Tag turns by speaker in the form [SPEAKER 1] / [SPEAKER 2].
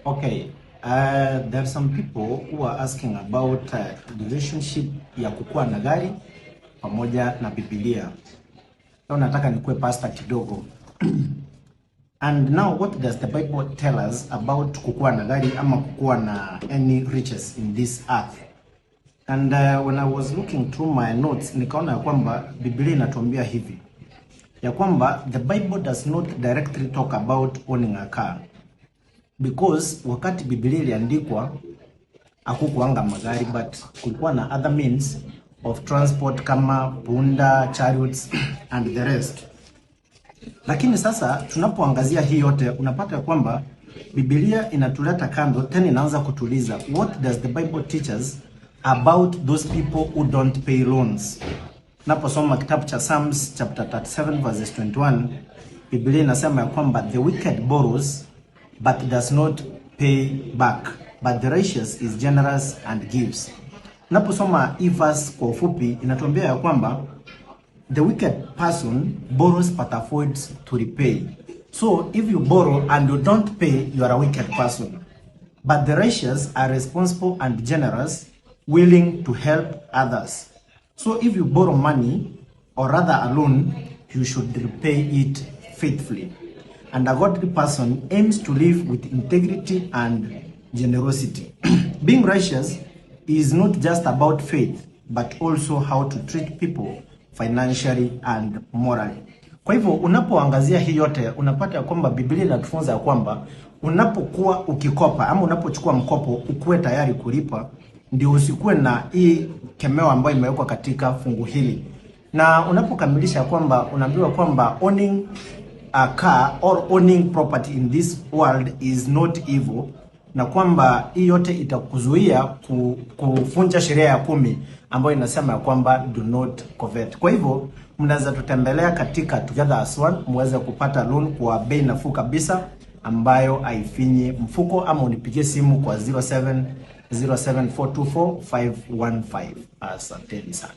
[SPEAKER 1] Okay, there are some people who are asking about relationship ya kukua na gari pamoja na Biblia. Leo nataka nikuwe pastor kidogo. And now what does the Bible tell us about kukua na gari ama kukua na any riches in this earth? And when I was looking through my notes, nikaona ya kwamba Biblia inatuambia hivi. Ya kwamba the Bible does not directly talk about owning a car. Because wakati Biblia iliandikwa hakukuanga magari, but kulikuwa na other means of transport kama punda, chariots and the rest. Lakini sasa tunapoangazia hii yote unapata kwamba Biblia inatuleta kando tena inaanza kutuliza, what does the Bible teach us about those people who don't pay loans? Naposoma kitabu cha Psalms chapter 37 verses 21, Biblia inasema ya kwamba the wicked borrows but does not pay back, but the righteous is generous and gives. Naposoma hii verse kwa ufupi inatuambia ya kwamba the wicked person borrows but avoids to repay. So if you borrow and you don't pay, you are a wicked person. But the righteous are responsible and generous, willing to help others. So if you borrow money, or rather a loan, you should repay it faithfully. And a godly person aims to live with integrity and generosity. Being righteous is not just about faith, but also how to treat people financially and morally. Kwa hivyo unapoangazia hii yote unapata ya kwamba Biblia inatufunza ya kwamba unapokuwa ukikopa ama unapochukua mkopo ukuwe tayari kulipa, ndio usikuwe na hii kemeo ambayo imewekwa katika fungu hili. Na unapokamilisha kwamba unaambiwa kwamba owning a car or owning property in this world is not evil, na kwamba hii yote itakuzuia kuvunja sheria ya 10 ambayo inasema ya kwamba do not covet. Kwa hivyo mnaweza tutembelea katika Together as One muweze kupata loan kwa bei nafuu kabisa ambayo haifinyi mfuko, ama unipigie simu kwa 0707424515. Asanteni sana.